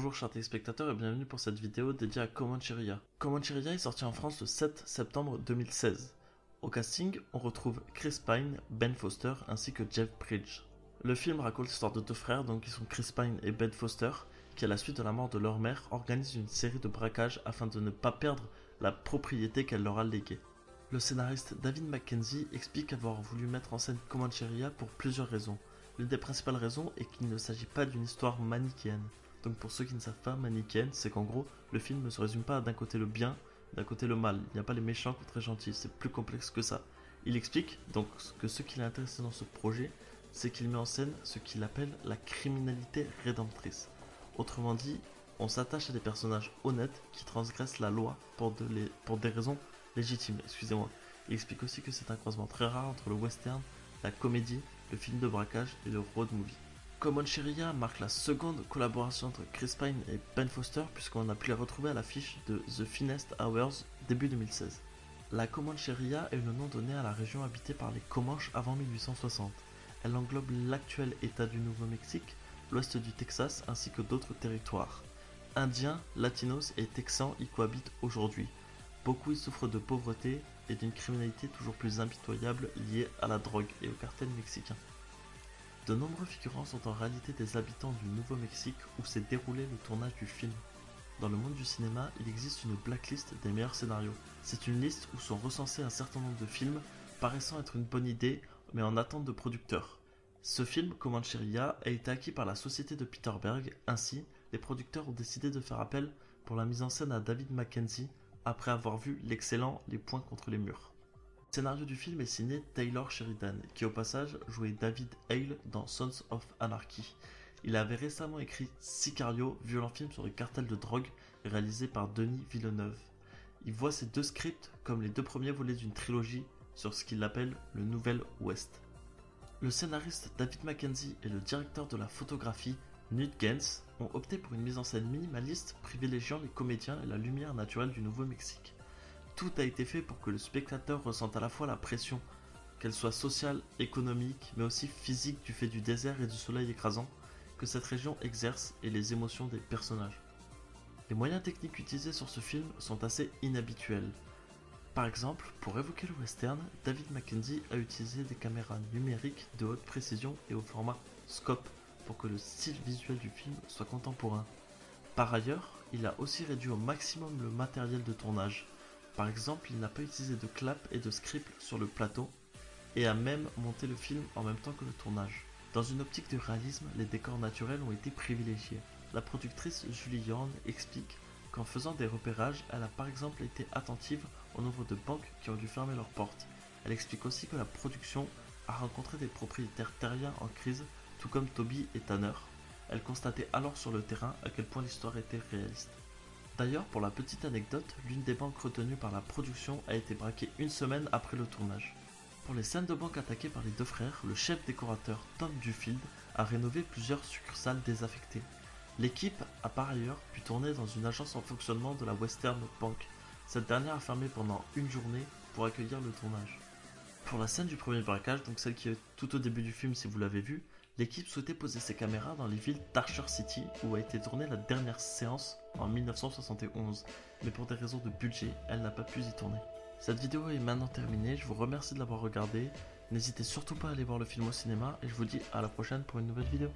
Bonjour chers téléspectateurs et bienvenue pour cette vidéo dédiée à Comancheria. Comancheria est sorti en France le 7 septembre 2016. Au casting, on retrouve Chris Pine, Ben Foster ainsi que Jeff Bridges. Le film raconte l'histoire de deux frères, donc qui sont Chris Pine et Ben Foster, qui à la suite de la mort de leur mère organisent une série de braquages afin de ne pas perdre la propriété qu'elle leur a léguée. Le scénariste David Mackenzie explique avoir voulu mettre en scène Comancheria pour plusieurs raisons. L'une des principales raisons est qu'il ne s'agit pas d'une histoire manichéenne. Donc pour ceux qui ne savent pas, manichéenne, c'est qu'en gros, le film ne se résume pas à d'un côté le bien, d'un côté le mal. Il n'y a pas les méchants contre les gentils, c'est plus complexe que ça. Il explique donc que ce qui l'a intéressé dans ce projet, c'est qu'il met en scène ce qu'il appelle la criminalité rédemptrice. Autrement dit, on s'attache à des personnages honnêtes qui transgressent la loi pour des raisons légitimes. Excusez-moi. Il explique aussi que c'est un croisement très rare entre le western, la comédie, le film de braquage et le road movie. Comancheria marque la seconde collaboration entre Chris Pine et Ben Foster puisqu'on a pu les retrouver à l'affiche de The Finest Hours début 2016. La Comancheria est le nom donné à la région habitée par les Comanches avant 1860. Elle englobe l'actuel état du Nouveau-Mexique, l'ouest du Texas ainsi que d'autres territoires. Indiens, latinos et texans y cohabitent aujourd'hui. Beaucoup y souffrent de pauvreté et d'une criminalité toujours plus impitoyable liée à la drogue et au cartel mexicain. De nombreux figurants sont en réalité des habitants du Nouveau-Mexique où s'est déroulé le tournage du film. Dans le monde du cinéma, il existe une blacklist des meilleurs scénarios. C'est une liste où sont recensés un certain nombre de films paraissant être une bonne idée mais en attente de producteurs. Ce film, Comancheria, a été acquis par la société de Peter Berg, ainsi les producteurs ont décidé de faire appel pour la mise en scène à David Mackenzie après avoir vu l'excellent Les Poings contre les murs. Le scénario du film est signé Taylor Sheridan, qui au passage jouait David Hale dans Sons of Anarchy. Il avait récemment écrit Sicario, violent film sur le cartel de drogue, réalisé par Denis Villeneuve. Il voit ces deux scripts comme les deux premiers volets d'une trilogie sur ce qu'il appelle le Nouvel Ouest. Le scénariste David Mackenzie et le directeur de la photographie Knut Gens ont opté pour une mise en scène minimaliste privilégiant les comédiens et la lumière naturelle du Nouveau-Mexique. Tout a été fait pour que le spectateur ressente à la fois la pression, qu'elle soit sociale, économique, mais aussi physique du fait du désert et du soleil écrasant, que cette région exerce et les émotions des personnages. Les moyens techniques utilisés sur ce film sont assez inhabituels. Par exemple, pour évoquer le western, David Mackenzie a utilisé des caméras numériques de haute précision et au format scope pour que le style visuel du film soit contemporain. Par ailleurs, il a aussi réduit au maximum le matériel de tournage. Par exemple, il n'a pas utilisé de clap et de script sur le plateau et a même monté le film en même temps que le tournage. Dans une optique de réalisme, les décors naturels ont été privilégiés. La productrice Julie Yorn explique qu'en faisant des repérages, elle a par exemple été attentive au nombre de banques qui ont dû fermer leurs portes. Elle explique aussi que la production a rencontré des propriétaires terriens en crise, tout comme Toby et Tanner. Elle constatait alors sur le terrain à quel point l'histoire était réaliste. D'ailleurs, pour la petite anecdote, l'une des banques retenues par la production a été braquée une semaine après le tournage. Pour les scènes de banque attaquées par les deux frères, le chef décorateur Tom Duffield a rénové plusieurs succursales désaffectées. L'équipe a par ailleurs pu tourner dans une agence en fonctionnement de la Western Bank. Cette dernière a fermé pendant une journée pour accueillir le tournage. Pour la scène du premier braquage, donc celle qui est tout au début du film si vous l'avez vu, l'équipe souhaitait poser ses caméras dans les villes d'Archer City où a été tournée la dernière séance en 1971, mais pour des raisons de budget, elle n'a pas pu y tourner. Cette vidéo est maintenant terminée, je vous remercie de l'avoir regardée, n'hésitez surtout pas à aller voir le film au cinéma et je vous dis à la prochaine pour une nouvelle vidéo.